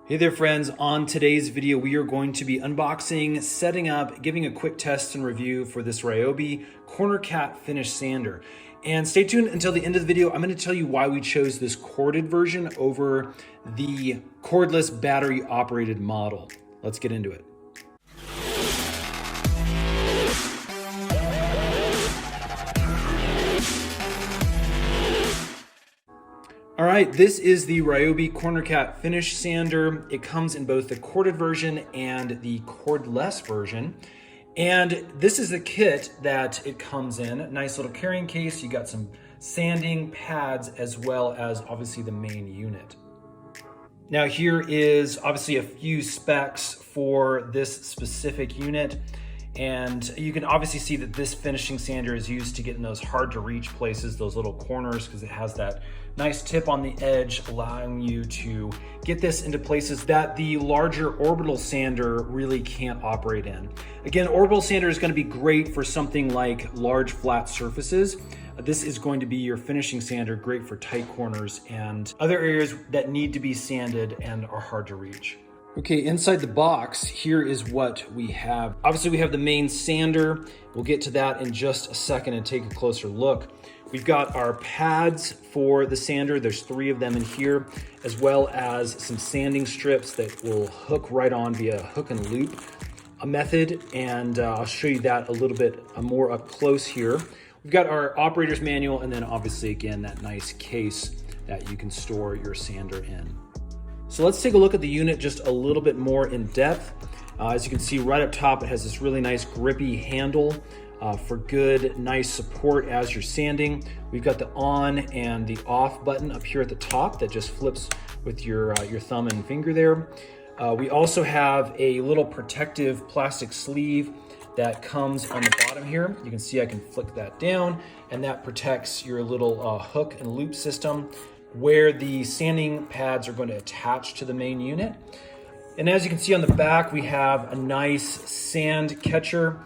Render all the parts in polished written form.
Hey there friends, on today's video we are going to be unboxing, setting up, giving a quick test and review for this Ryobi Corner Cat Finish Sander. And stay tuned until the end of the video. I'm going to tell you why we chose this corded version over the cordless battery operated model. Let's get into it. All right, this is the Ryobi Corner Cat Finish Sander. It comes in both the corded version and the cordless version. And this is the kit that it comes in. Nice little carrying case. You got some sanding pads as well as obviously the main unit. Now here is obviously a few specs for this specific unit. And you can obviously see that this finishing sander is used to get in those hard to reach places, those little corners, because it has that nice tip on the edge, allowing you to get this into places that the larger orbital sander really can't operate in. Again, orbital sander is going to be great for something like large flat surfaces. This is going to be your finishing sander, great for tight corners and other areas that need to be sanded and are hard to reach. Okay, inside the box, here is what we have. Obviously, we have the main sander. We'll get to that in just a second and take a closer look. We've got our pads for the sander. There's 3 of them in here, as well as some sanding strips that will hook right on via hook and loop method. And I'll show you that a little bit more up close here. We've got our operator's manual, and then obviously, again, that nice case that you can store your sander in. So let's take a look at the unit just a little bit more in depth. As you can see right up top, it has this really nice grippy handle for good, nice support as you're sanding. We've got the on and the off button up here at the top that just flips with your thumb and finger there. We also have a little protective plastic sleeve that comes on the bottom here. You can see I can flick that down, and that protects your little hook and loop system where the sanding pads are going to attach to the main unit. And as you can see on the back, we have a nice sand catcher,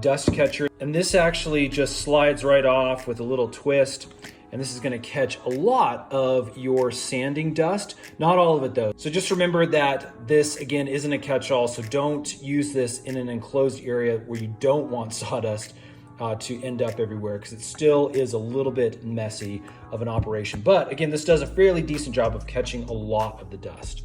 dust catcher. And this actually just slides right off with a little twist. And this is going to catch a lot of your sanding dust, not all of it though. So just remember that this again isn't a catch-all, so don't use this in an enclosed area where you don't want sawdust to end up everywhere, because it still is a little bit messy of an operation. But again, this does a fairly decent job of catching a lot of the dust.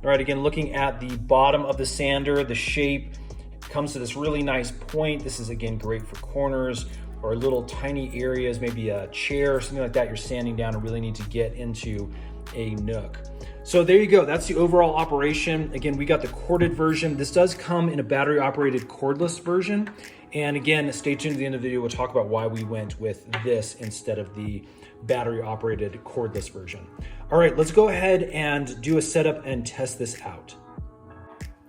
All right, again, looking at the bottom of the sander, the shape comes to this really nice point. This is again great for corners or little tiny areas, maybe a chair or something like that you're sanding down and really need to get into a nook. So there you go, that's the overall operation. Again, we got the corded version. This does come in a battery operated cordless version. And again, stay tuned to the end of the video. We'll talk about why we went with this instead of the battery operated cordless version. All right, let's go ahead and do a setup and test this out.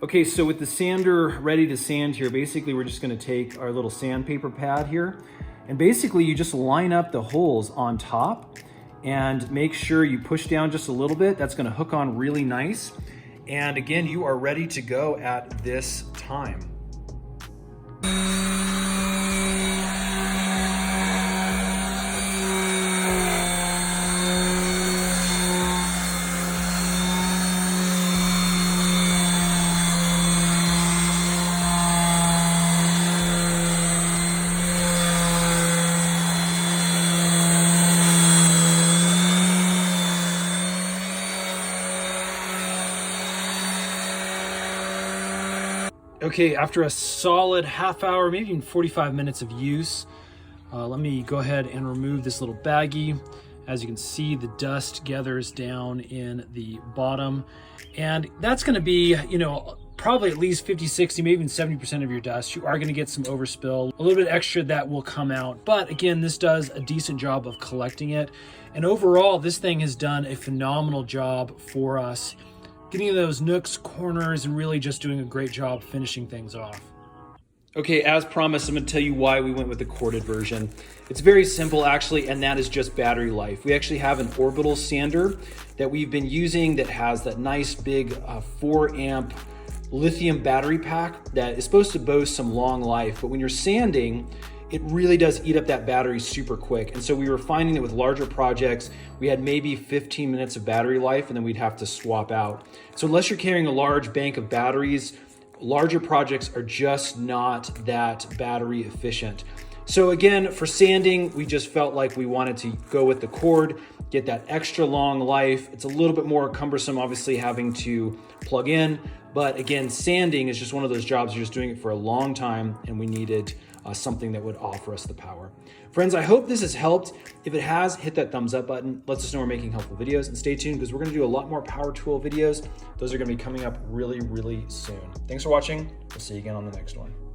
Okay, so with the sander ready to sand here, basically we're just gonna take our little sandpaper pad here, and basically you just line up the holes on top and make sure you push down just a little bit. That's gonna hook on really nice. And again, you are ready to go at this time. Okay, after a solid half hour, maybe even 45 minutes of use, let me go ahead and remove this little baggie. As you can see, the dust gathers down in the bottom, and that's gonna be, probably at least 50, 60, maybe even 70% of your dust. You are gonna get some overspill, a little bit extra that will come out. But again, this does a decent job of collecting it. And overall, this thing has done a phenomenal job for us, getting into those nooks, corners, and really just doing a great job finishing things off. Okay, as promised, I'm gonna tell you why we went with the corded version. It's very simple actually, and that is just battery life. We actually have an orbital sander that we've been using that has that nice big 4 amp lithium battery pack that is supposed to boast some long life. But when you're sanding, it really does eat up that battery super quick. And so we were finding that with larger projects, we had maybe 15 minutes of battery life and then we'd have to swap out. So unless you're carrying a large bank of batteries, larger projects are just not that battery efficient. So again, for sanding, we just felt like we wanted to go with the cord, get that extra long life. It's a little bit more cumbersome, obviously, having to plug in. But again, sanding is just one of those jobs, you're just doing it for a long time, and we needed something that would offer us the power. Friends, I hope this has helped. If it has, hit that thumbs up button. Let us know we're making helpful videos, and stay tuned because we're gonna do a lot more power tool videos. Those are gonna be coming up really, really soon. Thanks for watching. We'll see you again on the next one.